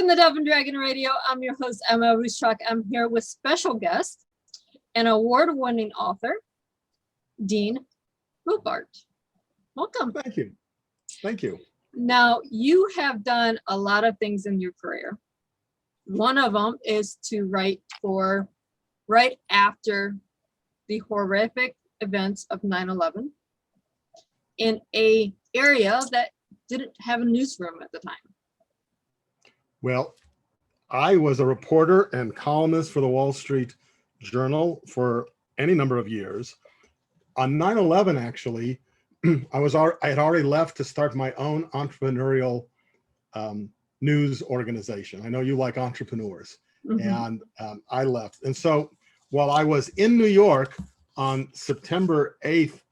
Welcome to Dove and Dragon Radio. I'm your host, M.L.Ruscsak. I'm here with special guest and award-winning author, Dean Rotbart. Welcome. Thank you. Thank you. Now, you have done a lot of things in your career. One of them is to write right after the horrific events of 9/11 in an area that didn't have a newsroom at the time. Well, I was a reporter and columnist for the Wall Street Journal for any number of years. On 9/11, actually, I had already left to start my own entrepreneurial news organization. I know you like entrepreneurs, and I left. And so while I was in New York on September 8th,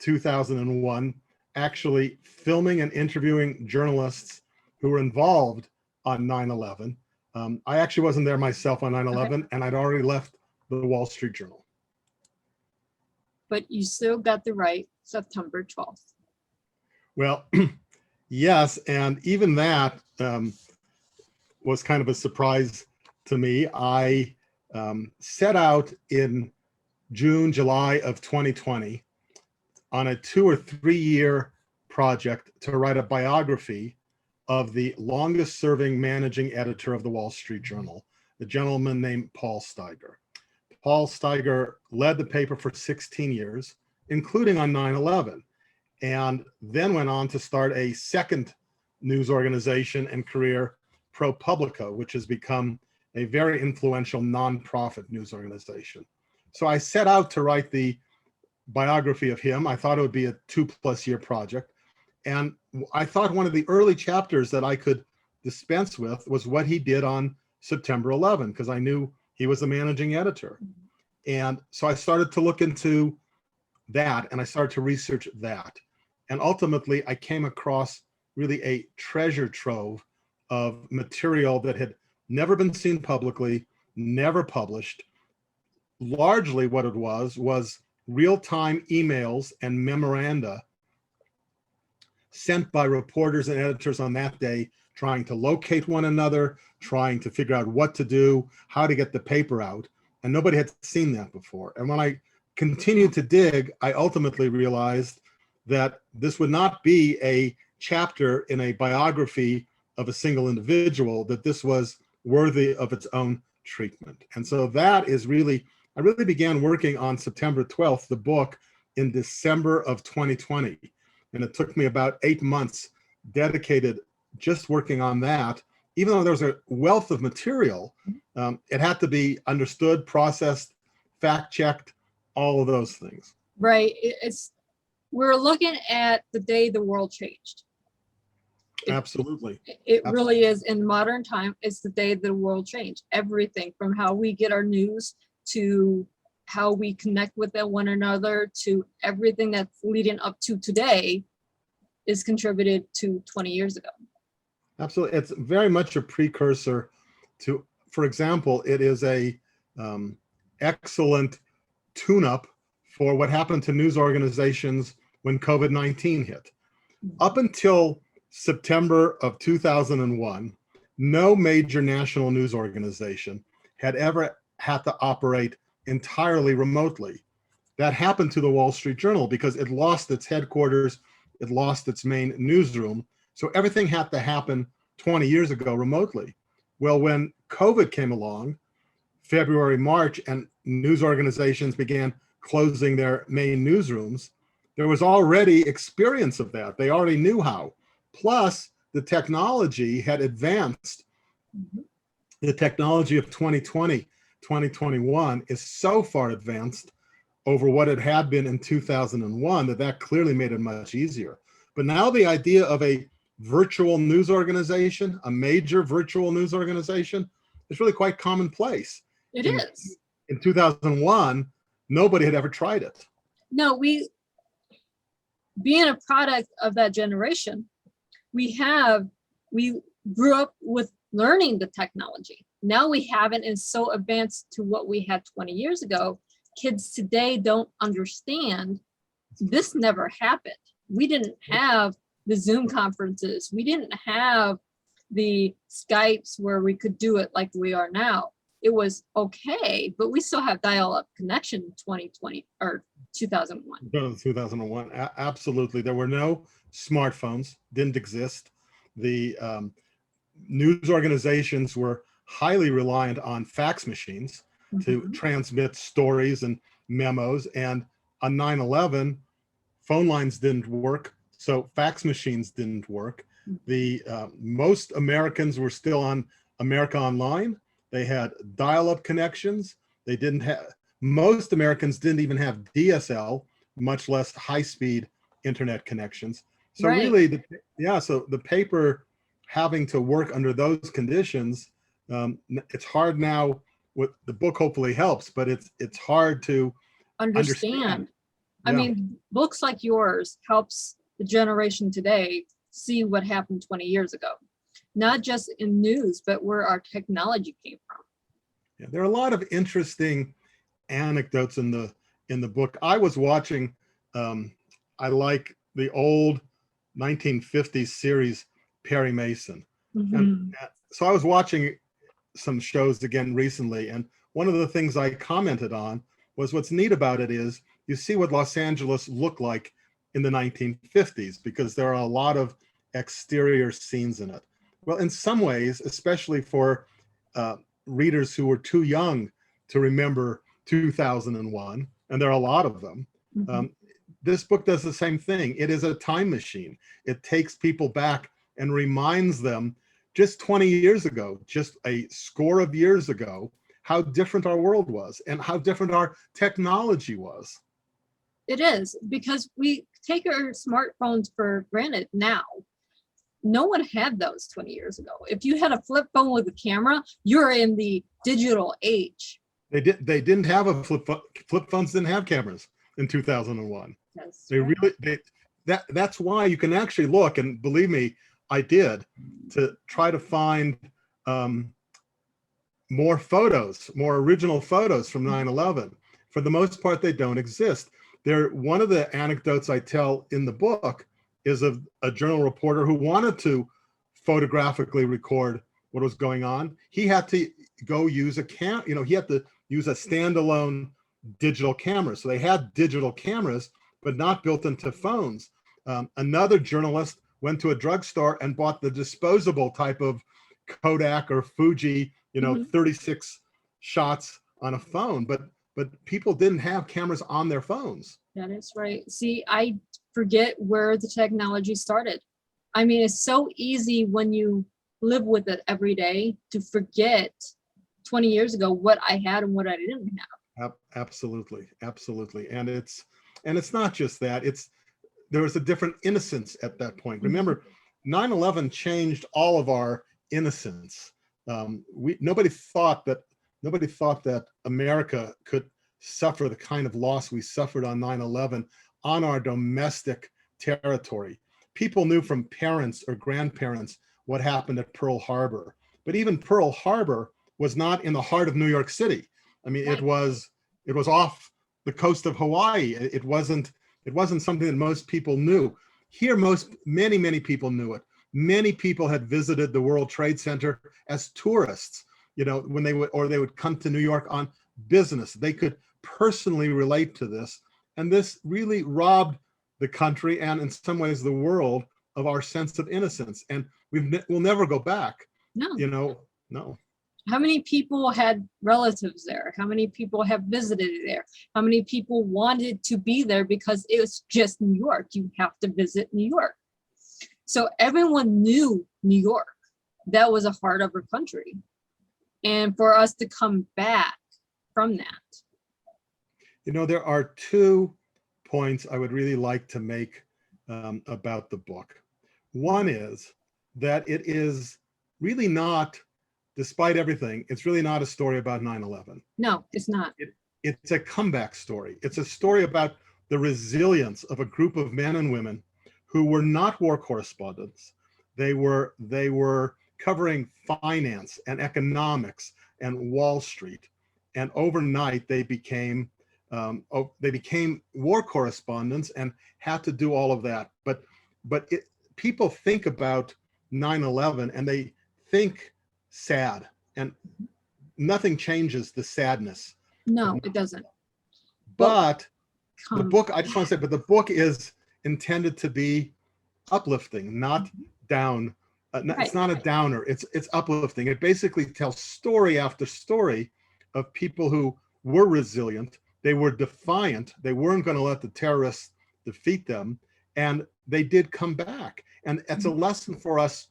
2001, actually filming and interviewing journalists who were involved on 9/11. I actually wasn't there myself on 9/11, and I'd already left the Wall Street Journal. But you still got to write September 12th. Well, yes, and even that was kind of a surprise to me. I set out in June, July of 2020 on a 2 or 3 year project to write a biography of the longest serving managing editor of the Wall Street Journal, a gentleman named Paul Steiger. Paul Steiger led the paper for 16 years, including on 9/11, and then went on to start a second news organization and career, ProPublica, which has become a very influential nonprofit news organization. So I set out to write the biography of him. I thought it would be a 2+ year project. And I thought one of the early chapters that I could dispense with was what he did on September 11, because I knew he was the managing editor. And so I started to look into that, and I started to research that. And ultimately, I came across really a treasure trove of material that had never been seen publicly, never published. Largely what it was real-time emails and memoranda sent by reporters and editors on that day, trying to locate one another, trying to figure out what to do, how to get the paper out. And nobody had seen that before. And when I continued to dig, I ultimately realized that this would not be a chapter in a biography of a single individual, that this was worthy of its own treatment. And so that is really, I really began working on September 12th, the book, in December of 2020. And it took me about 8 months dedicated just working on that. Even though there was a wealth of material, it had to be understood, processed, fact-checked, all of those things. Right. We're looking at the day the world changed. Absolutely. It really is. In modern time, it's the day the world changed. Everything from how we get our news to how we connect with one another to everything that's leading up to today is contributed to 20 years ago. Absolutely. It's very much a precursor to, for example, it is a excellent tune-up for what happened to news organizations when COVID-19 hit. Up until September of 2001, no major national news organization had ever had to operate entirely remotely. That happened to the Wall Street Journal because it lost its headquarters, it lost its main newsroom. So everything had to happen 20 years ago remotely. Well, when COVID came along, February, March, and news organizations began closing their main newsrooms, there was already experience of that. They already knew how. Plus, the technology had advanced. The technology of 2020, 2021 is so far advanced over what it had been in 2001 that clearly made it much easier. But now the idea of a virtual news organization, a major virtual news organization, is really quite commonplace. It is. In 2001, nobody had ever tried it. No, being a product of that generation, we grew up with learning the technology. Now we haven't, and so advanced to what we had 20 years ago. Kids today don't understand this never happened. We didn't have the Zoom conferences. We didn't have the Skypes where we could do it like we are now. It was okay, but we still have dial-up connection in 2020 or 2001. 2001, absolutely. There were no smartphones, didn't exist. The news organizations were highly reliant on fax machines to transmit stories and memos. And on 9/11, phone lines didn't work, so fax machines didn't work. The most Americans were still on America Online. They had dial-up connections. They didn't have, most Americans didn't even have DSL, much less high-speed internet connections. So Right. really, so the paper having to work under those conditions, it's hard now. With the book hopefully helps, but it's hard to understand. I Yeah. mean, books like yours helps the generation today see what happened 20 years ago, not just in news, but where our technology came from. Yeah, there are a lot of interesting anecdotes in the book. I was watching, I like the old 1950s series Perry Mason, and so I was watching some shows again recently, and one of the things I commented on was what's neat about it is you see what Los Angeles looked like in the 1950s, because there are a lot of exterior scenes in it. Well, in some ways, especially for readers who were too young to remember 2001, and there are a lot of them, this book does the same thing. It is a time machine. It takes people back and reminds them just 20 years ago, just a score of years ago, how different our world was and how different our technology was. It is, because we take our smartphones for granted now. No one had those 20 years ago. If you had a flip phone with a camera, you're in the digital age. They didn't have a flip phones didn't have cameras in 2001. That's why you can actually look, and believe me, I did, to try to find more photos, more original photos from 9/11. For the most part, they don't exist. One of the anecdotes I tell in the book is of a journal reporter who wanted to photographically record what was going on. He had to go use he had to use a standalone digital camera. So they had digital cameras, but not built into phones. Another journalist went to a drugstore and bought the disposable type of Kodak or Fuji, 36 shots on a phone, but people didn't have cameras on their phones. That is right. See, I forget where the technology started. I mean, it's so easy when you live with it every day to forget 20 years ago what I had and what I didn't have. Absolutely. And it's not just that. There was a different innocence at that point. Remember, 9/11 changed all of our innocence. Nobody thought that America could suffer the kind of loss we suffered on 9/11 on our domestic territory. People knew from parents or grandparents what happened at Pearl Harbor, but even Pearl Harbor was not in the heart of New York City. I mean, it was off the coast of Hawaii. It wasn't something that most people knew. Here, many people knew it. Many people had visited the World Trade Center as tourists, when they would come to New York on business. They could personally relate to this. And this really robbed the country, and in some ways the world, of our sense of innocence. And we'll never go back. No. No. How many people had relatives there? How many people have visited there? How many people wanted to be there because it was just New York? You have to visit New York. So everyone knew New York. That was a heart of our country. And for us to come back from that. There are 2 points I would really like to make about the book. One is that it is really not, despite everything, it's really not a story about 9/11. No, it's not. It's a comeback story. It's a story about the resilience of a group of men and women who were not war correspondents. They were covering finance and economics and Wall Street, and overnight they became war correspondents and had to do all of that. But people think about 9/11 and think sad, and nothing changes the sadness. No, it doesn't. But the Come book, I just want to say, but the book is intended to be uplifting, not down. It's not a downer. It's uplifting. It basically tells story after story of people who were resilient. They were defiant. They weren't going to let the terrorists defeat them, and they did come back. And it's a lesson for us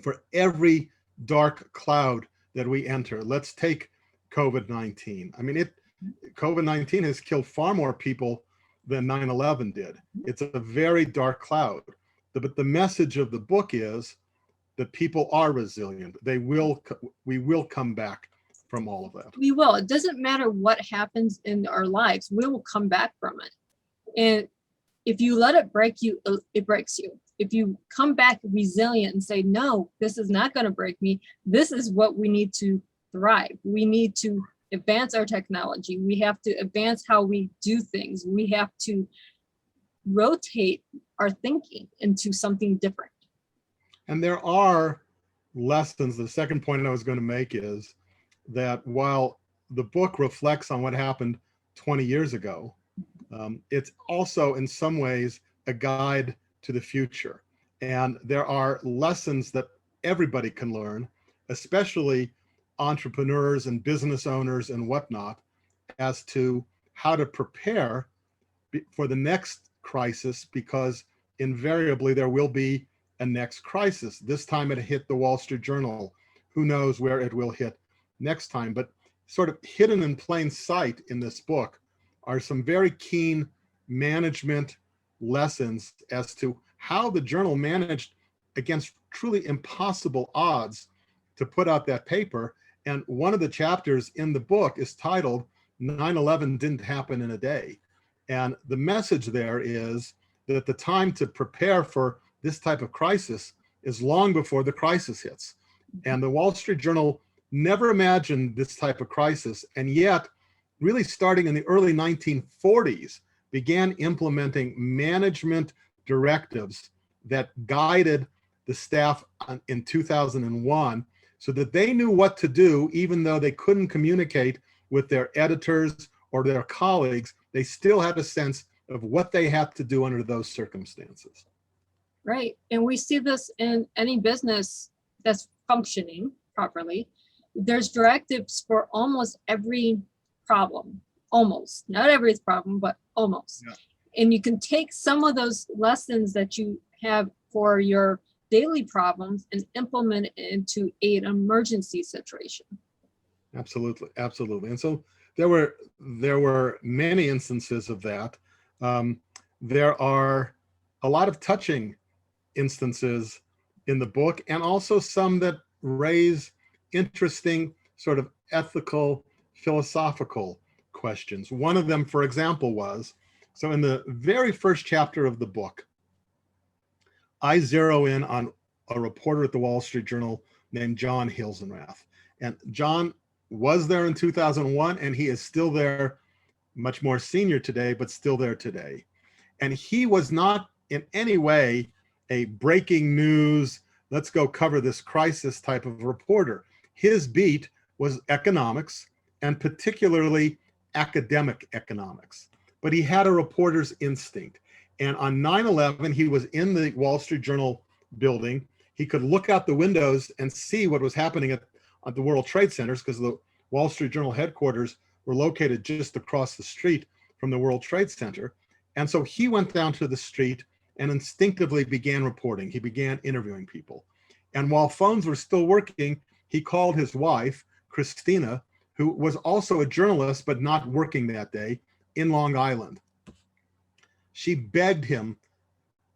for every dark cloud that we enter. Let's take COVID-19. I mean, COVID-19 has killed far more people than 9/11 did. It's a very dark cloud. But the message of the book is that people are resilient. We will come back from all of that. We will. It doesn't matter what happens in our lives. We will come back from it. And if you let it break you, it breaks you. If you come back resilient and say, no, this is not going to break me. This is what we need to thrive. We need to advance our technology. We have to advance how we do things. We have to rotate our thinking into something different. And there are lessons. The second point I was going to make is that while the book reflects on what happened 20 years ago, it's also in some ways a guide to the future. And there are lessons that everybody can learn, especially entrepreneurs and business owners and whatnot, as to how to prepare for the next crisis, because invariably there will be a next crisis. This time it hit the Wall Street Journal. Who knows where it will hit next time? But sort of hidden in plain sight in this book are some very keen management lessons as to how the journal managed against truly impossible odds to put out that paper. And one of the chapters in the book is titled 9/11 Didn't Happen in a Day. And the message there is that the time to prepare for this type of crisis is long before the crisis hits. And the Wall Street Journal never imagined this type of crisis, and yet, really starting in the early 1940s, began implementing management directives that guided the staff in 2001 so that they knew what to do, even though they couldn't communicate with their editors or their colleagues. They still had a sense of what they had to do under those circumstances. Right. And we see this in any business that's functioning properly. There's directives for almost every problem. Almost. Not every problem, but almost. Yeah. And you can take some of those lessons that you have for your daily problems and implement it into an emergency situation. Absolutely. Absolutely. And so there were many instances of that. There are a lot of touching instances in the book, and also some that raise interesting sort of ethical, philosophical questions. One of them, for example, was, so in the very first chapter of the book, I zero in on a reporter at the Wall Street Journal named John Hilsenrath. And John was there in 2001, and he is still there, much more senior today, but still there today. And he was not in any way a breaking news, let's go cover this crisis type of reporter. His beat was economics, and particularly academic economics. But he had a reporter's instinct. And on 9/11, he was in the Wall Street Journal building. He could look out the windows and see what was happening at the World Trade Centers, because the Wall Street Journal headquarters were located just across the street from the World Trade Center. And so he went down to the street and instinctively began reporting. He began interviewing people. And while phones were still working, he called his wife, Christina, who was also a journalist, but not working that day, in Long Island. She begged him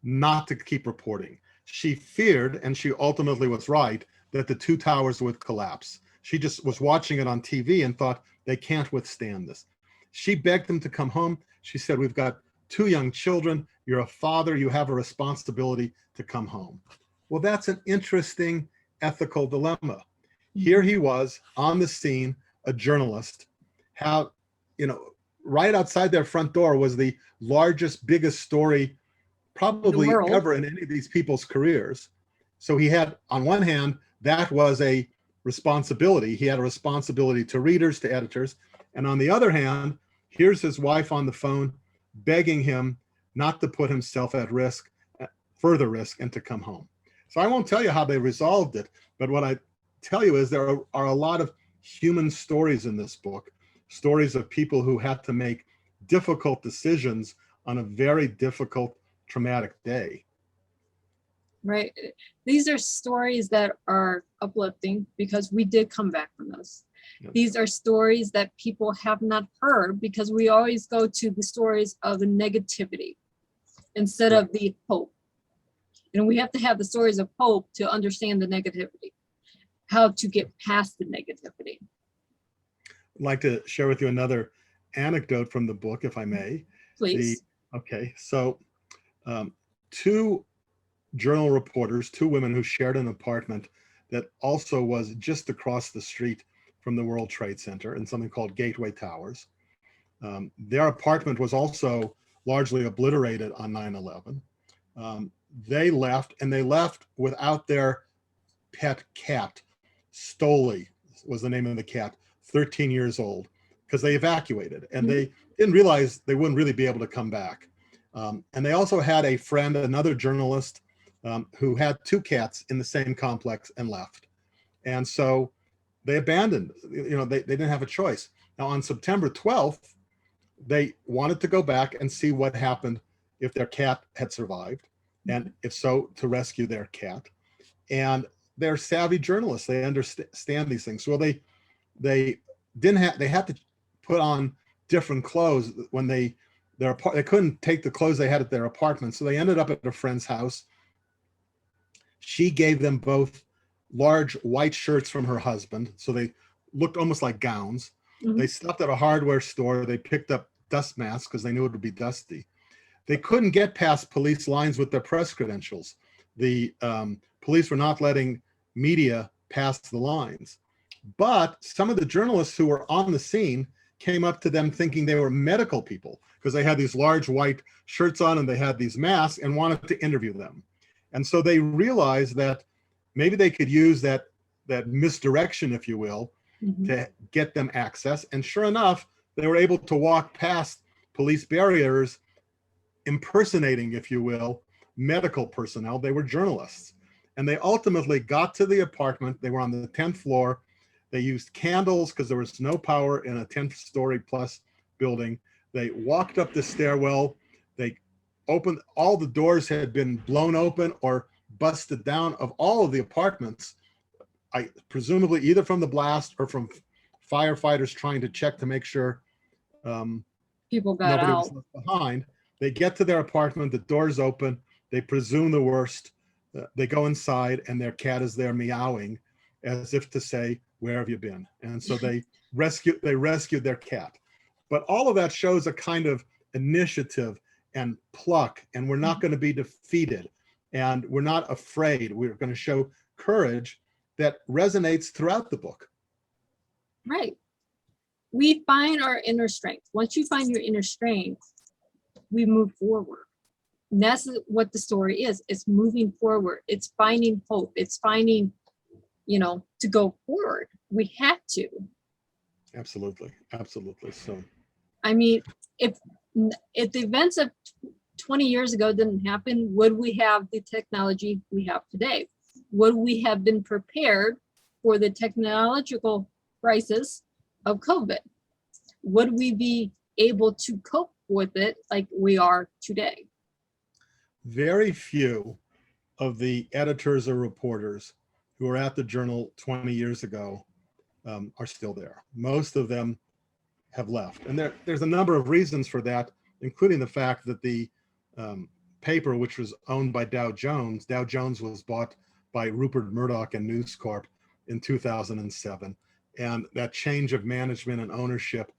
not to keep reporting. She feared, and she ultimately was right, that the two towers would collapse. She just was watching it on TV and thought, they can't withstand this. She begged him to come home. She said, we've got 2 young children. You're a father. You have a responsibility to come home. Well, that's an interesting ethical dilemma. Here he was on the scene, a journalist. How, right outside their front door was the largest, biggest story probably ever in any of these people's careers. So he had, on one hand, that was a responsibility. He had a responsibility to readers, to editors. And on the other hand, here's his wife on the phone begging him not to put himself at risk, further risk, and to come home. So I won't tell you how they resolved it, but what I tell you is there are a lot of human stories in this book, stories of people who had to make difficult decisions on a very difficult, traumatic day. Right. These are stories that are uplifting because we did come back from this. Yep. These are stories that people have not heard because we always go to the stories of the negativity instead of the hope. And we have to have the stories of hope to understand the negativity, how to get past the negativity. I'd like to share with you another anecdote from the book, if I may. Please. Okay, so two journal reporters, two women who shared an apartment that also was just across the street from the World Trade Center in something called Gateway Towers. Their apartment was also largely obliterated on 9/11. They left, and they left without their pet cat. Stoley was the name of the cat, 13 years old, because they evacuated, and they didn't realize they wouldn't really be able to come back. And they also had a friend, another journalist, who had two cats in the same complex and left. And so they abandoned, they didn't have a choice. Now on September 12th, they wanted to go back and see what happened if their cat had survived, and if so, to rescue their cat. And they're savvy journalists. They understand these things. So they had to put on different clothes when they couldn't take the clothes they had at their apartment. So they ended up at a friend's house. She gave them both large white shirts from her husband. So they looked almost like gowns. Mm-hmm. They stopped at a hardware store. They picked up dust masks because they knew it would be dusty. They couldn't get past police lines with their press credentials. The police were not letting media pass the lines. But some of the journalists who were on the scene came up to them thinking they were medical people because they had these large white shirts on and they had these masks and wanted to interview them. And so they realized that maybe they could use that misdirection, if you will, to get them access. And sure enough, they were able to walk past police barriers, impersonating, if you will, medical personnel. They were journalists. And they ultimately got to the apartment. They were on the 10th floor. They used candles because there was no power in a 10th-story plus building. They walked up the stairwell. They opened, all the doors had been blown open or busted down of all of the apartments, presumably either from the blast or from firefighters trying to check to make sure people got nobody out. was left behind. They get to their apartment, the doors open, they presume the worst. They go inside and their cat is there meowing as if to say, where have you been? And so they rescued their cat. But all of that shows a kind of initiative and pluck, and we're not going to be defeated, and we're not afraid. We're going to show courage that resonates throughout the book. Right. We find our inner strength. Once you find your inner strength, we move forward. And that's what the story is. It's moving forward. It's finding hope. It's finding, to go forward. We have to. Absolutely. Absolutely. So, I mean, if the events of 20 years ago didn't happen, would we have the technology we have today? Would we have been prepared for the technological crisis of COVID? Would we be able to cope with it like we are today? Very few of the editors or reporters who were at the Journal 20 years ago are still there. Most of them have left. And there's a number of reasons for that, including the fact that the paper, which was owned by Dow Jones was bought by Rupert Murdoch and News Corp in 2007. And that change of management and ownership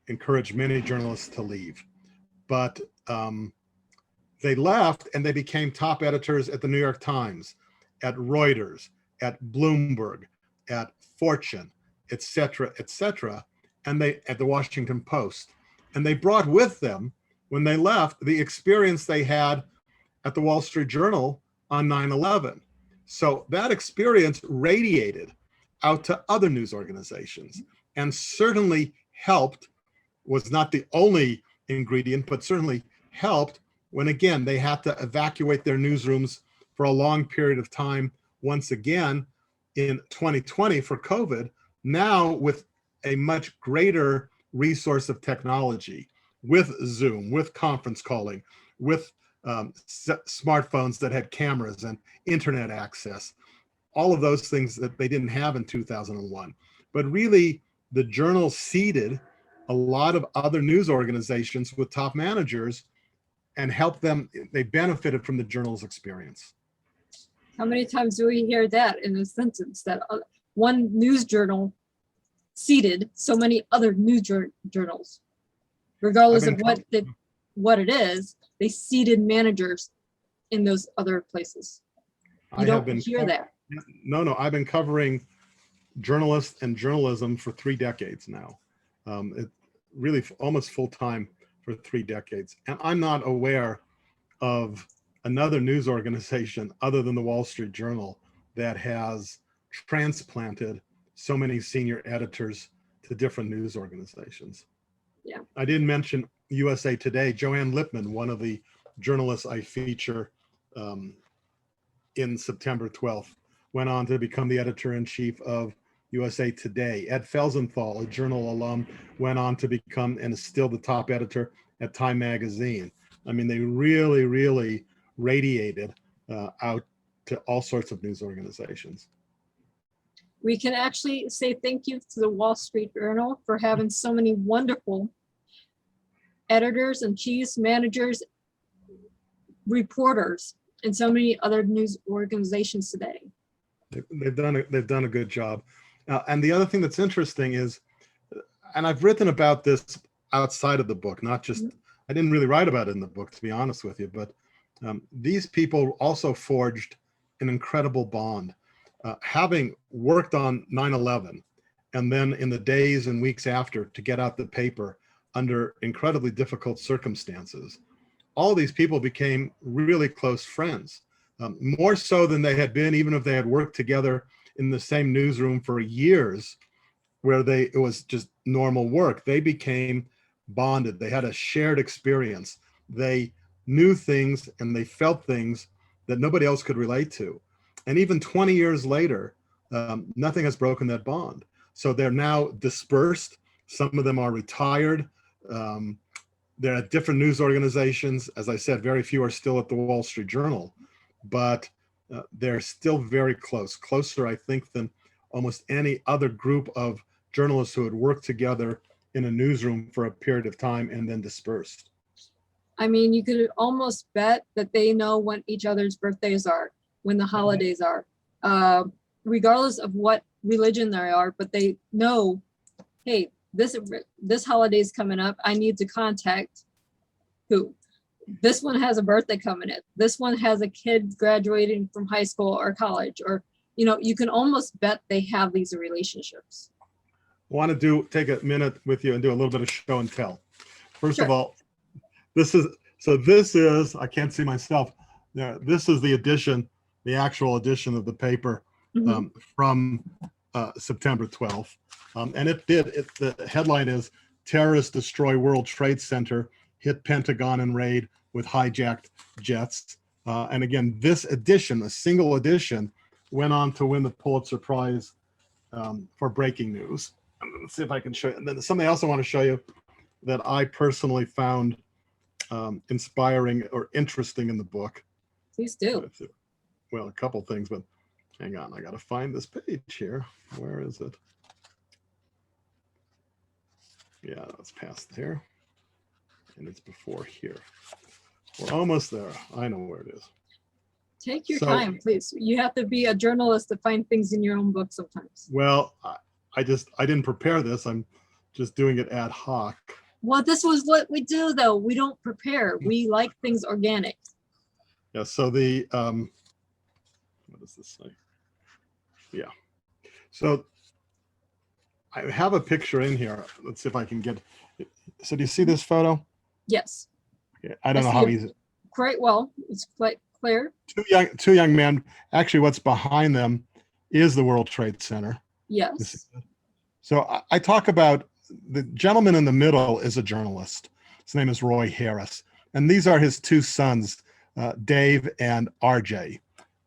encouraged many journalists to leave. But they left and they became top editors at the New York Times, at Reuters, at Bloomberg, at Fortune, et cetera, and at the Washington Post. And they brought with them, when they left, the experience they had at the Wall Street Journal on 9/11. So that experience radiated out to other news organizations and certainly helped, was not the only ingredient, but certainly helped when, again, they had to evacuate their newsrooms for a long period of time once again in 2020 for COVID, now with a much greater resource of technology, with Zoom, with conference calling, with smartphones that had cameras and internet access, all of those things that they didn't have in 2001. But really, the Journal seeded a lot of other news organizations with top managers and helped them. They benefited from the Journal's experience. How many times do we hear that in a sentence, that one news journal seeded so many other news journals, regardless of what it is, they seeded managers in those other places. You don't hear that. No, I've been covering journalists and journalism for 3 decades now. It really almost full time for 3 decades. And I'm not aware of another news organization other than the Wall Street Journal that has transplanted so many senior editors to different news organizations. Yeah. I didn't mention USA Today. Joanne Lippman, one of the journalists I feature in September 12th, went on to become the editor-in-chief of USA Today. Ed Felsenthal, a Journal alum, went on to become and is still the top editor at Time Magazine. I mean, they really, really radiated out to all sorts of news organizations. We can actually say thank you to the Wall Street Journal for having so many wonderful editors and chiefs, managers, reporters, and so many other news organizations today. They've done a good job. And the other thing that's interesting is, and I've written about this outside of the book, not just, I didn't really write about it in the book, to be honest with you, but these people also forged an incredible bond. Having worked on 9/11, and then in the days and weeks after to get out the paper under incredibly difficult circumstances, all these people became really close friends, more so than they had been, even if they had worked together in the same newsroom for years, where it was just normal work. They became bonded. They had a shared experience. They knew things and they felt things that nobody else could relate to. And even 20 years later, nothing has broken that bond. So they're now dispersed. Some of them are retired. They're at different news organizations. As I said, very few are still at the Wall Street Journal, but they're still very close, closer, I think, than almost any other group of journalists who had worked together in a newsroom for a period of time and then dispersed. I mean, you could almost bet that they know when each other's birthdays are, when the holidays are, regardless of what religion they are, but they know, hey, this holiday is coming up. I need to contact who? This one has a birthday coming in. This one has a kid graduating from high school or college, or, you can almost bet they have these relationships. I want to take a minute with you and do a little bit of show and tell. First of all, this is, I can't see myself. This is the edition, the actual edition of the paper from September 12th. And the headline is "Terrorists Destroy World Trade Center, Hit Pentagon and Raid with Hijacked Jets." And again, this edition, a single edition, went on to win the Pulitzer Prize for breaking news. Let's see if I can show you. And then something else I want to show you that I personally found inspiring or interesting in the book. Please do. Well, a couple things, but hang on. I got to find this page here. Where is it? Yeah, it's past there. And it's before here. We're almost there. I know where it is. Take your time, please. You have to be a journalist to find things in your own book sometimes. Well, I didn't prepare this. I'm just doing it ad hoc. Well, this was what we do, though. We don't prepare. We like things organic. Yeah. So the what does this say? Yeah. So I have a picture in here. Let's see if I can get it. So do you see this photo? Yes. Okay. I don't know how easy. Quite well. It's Clear? Two young men. Actually, what's behind them is the World Trade Center. Yes. So I talk about the gentleman in the middle is a journalist. His name is Roy Harris. And these are his two sons, Dave and RJ.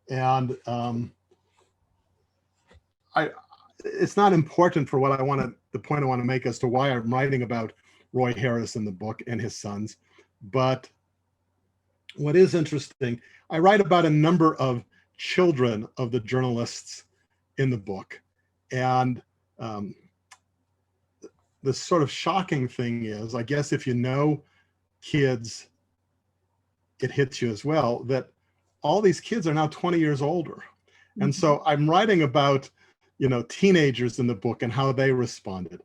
And it's not important for what the point I want to make as to why I'm writing about Roy Harris in the book and his sons. But what is interesting, I write about a number of children of the journalists in the book. And the sort of shocking thing is, I guess if you know kids, it hits you as well, that all these kids are now 20 years older. And so I'm writing about, teenagers in the book and how they responded.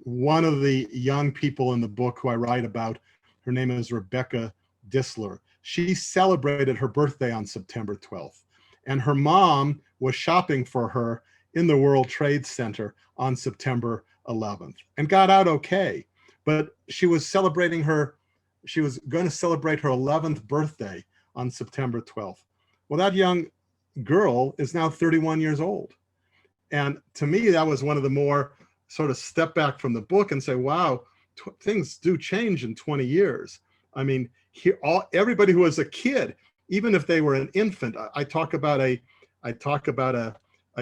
One of the young people in the book who I write about, her name is Rebecca Disler. She celebrated her birthday on September 12th. And her mom was shopping for her in the World Trade Center on September 11th and got out okay. But she was going to celebrate her 11th birthday on September 12th. Well, that young girl is now 31 years old. And to me, that was one of the more sort of step back from the book and say, wow, things do change in 20 years. I mean, everybody who was a kid, even if they were an infant, I talk about a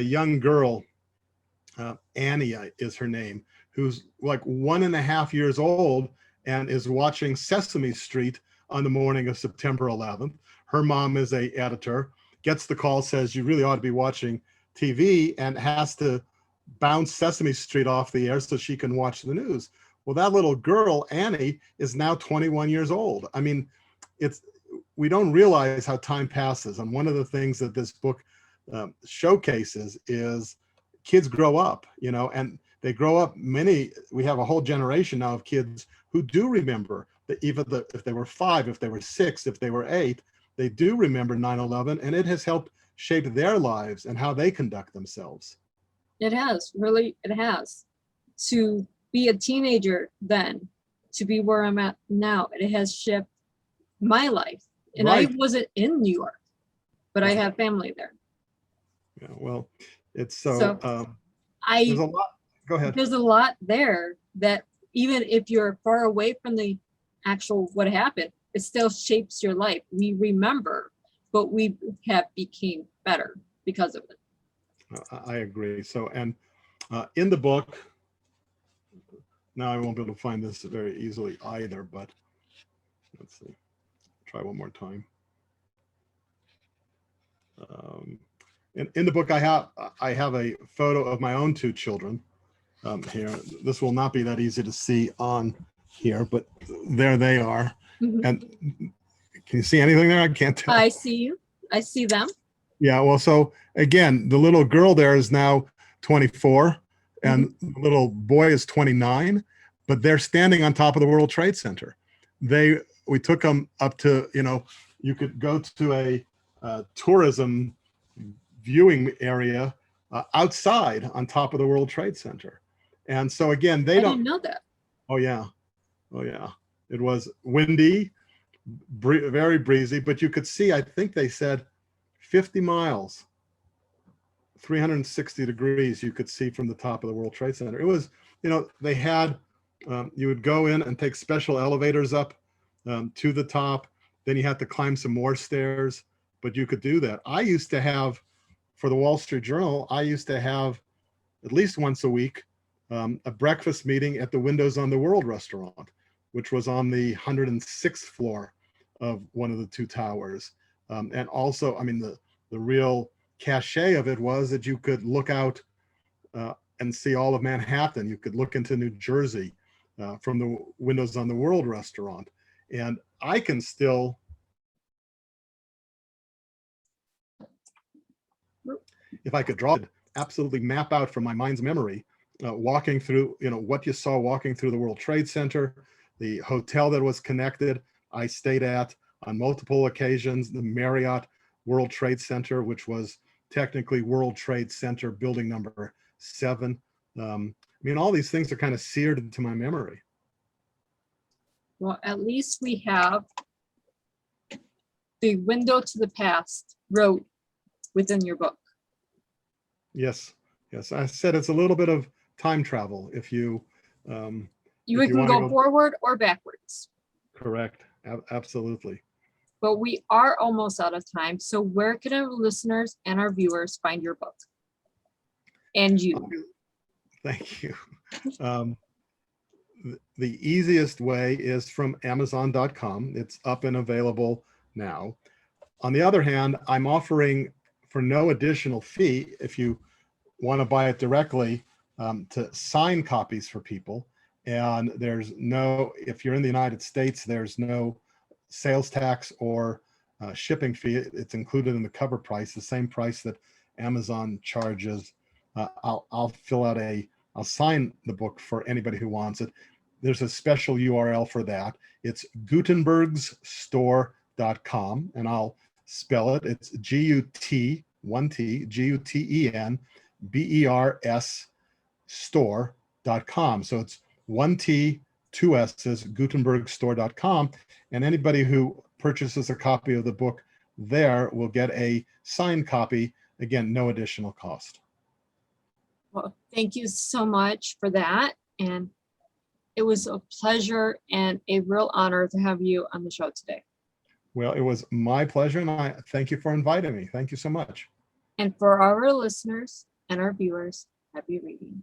young girl, Annie is her name, who's like 1.5 years old and is watching Sesame Street on the morning of September 11th. Her mom is an editor, gets the call, says, you really ought to be watching TV, and has to bounce Sesame Street off the air so she can watch the news. Well, that little girl, Annie, is now 21 years old. I mean, we don't realize how time passes. And one of the things that this book showcases is kids grow up, and they grow up. We have a whole generation now of kids who do remember that if they were 5, if they were 6, if they were 8, they do remember 9/11, and it has helped shape their lives and how they conduct themselves. It has, really, it has. To be a teenager then, to be where I'm at now, it has shaped my life. And Right. I wasn't in New York, but I have family there. Yeah, well, it's So there's a lot. Go ahead. There's a lot there that even if you're far away from the actual what happened, it still shapes your life. We remember, but we have became better because of it. I agree. So, and in the book, now I won't be able to find this very easily either, but let's see, try one more time. In the book, I have a photo of my own 2 children here. This will not be that easy to see on here, but there they are. And can you see anything there? I can't tell. I see you. I see them. Yeah, well, so again, the little girl there is now 24 and the little boy is 29, but they're standing on top of the World Trade Center. We took them up to, you could go to a tourism viewing area outside on top of the World Trade Center. And so again, I didn't know that. Oh yeah. It was windy, very breezy, but you could see, I think they said 50 miles, 360 degrees, you could see from the top of the World Trade Center. It was, they had, you would go in and take special elevators up to the top. Then you had to climb some more stairs, but you could do that. I used to have, for the Wall Street Journal, I used to have at least once a week a breakfast meeting at the Windows on the World restaurant, which was on the 106th floor of one of the 2 towers. And also, I mean, the real cachet of it was that you could look out and see all of Manhattan. You could look into New Jersey from the Windows on the World restaurant. And I can still, if I could draw it, absolutely map out from my mind's memory, walking through, what you saw walking through the World Trade Center, the hotel that was connected, I stayed at on multiple occasions, the Marriott World Trade Center, which was technically World Trade Center building number 7. I mean, all these things are kind of seared into my memory. Well, at least we have the window to the past wrote within your book. Yes, yes. I said it's a little bit of time travel if you You if you can wanna go forward or backwards, correct. Absolutely. but we are almost out of time. So where can our listeners and our viewers find your book? And you? Thank you. The easiest way is from Amazon.com. It's up and available now. On the other hand, I'm offering for no additional fee, if you want to buy it directly, to sign copies for people. And there's no, if you're in the United States, there's no sales tax or shipping fee. It's included in the cover price, the same price that Amazon charges. I'll sign the book for anybody who wants it. There's a special URL for that. It's gutenbergsstore.com, and I'll spell it. It's GUTENBERS store.com. So it's 1T, 2 S's, gutenbergsstore.com. And anybody who purchases a copy of the book there will get a signed copy. Again, no additional cost. Well, thank you so much for that. And it was a pleasure and a real honor to have you on the show today. Well, it was my pleasure, and I thank you for inviting me. Thank you so much. And for our listeners and our viewers, happy reading.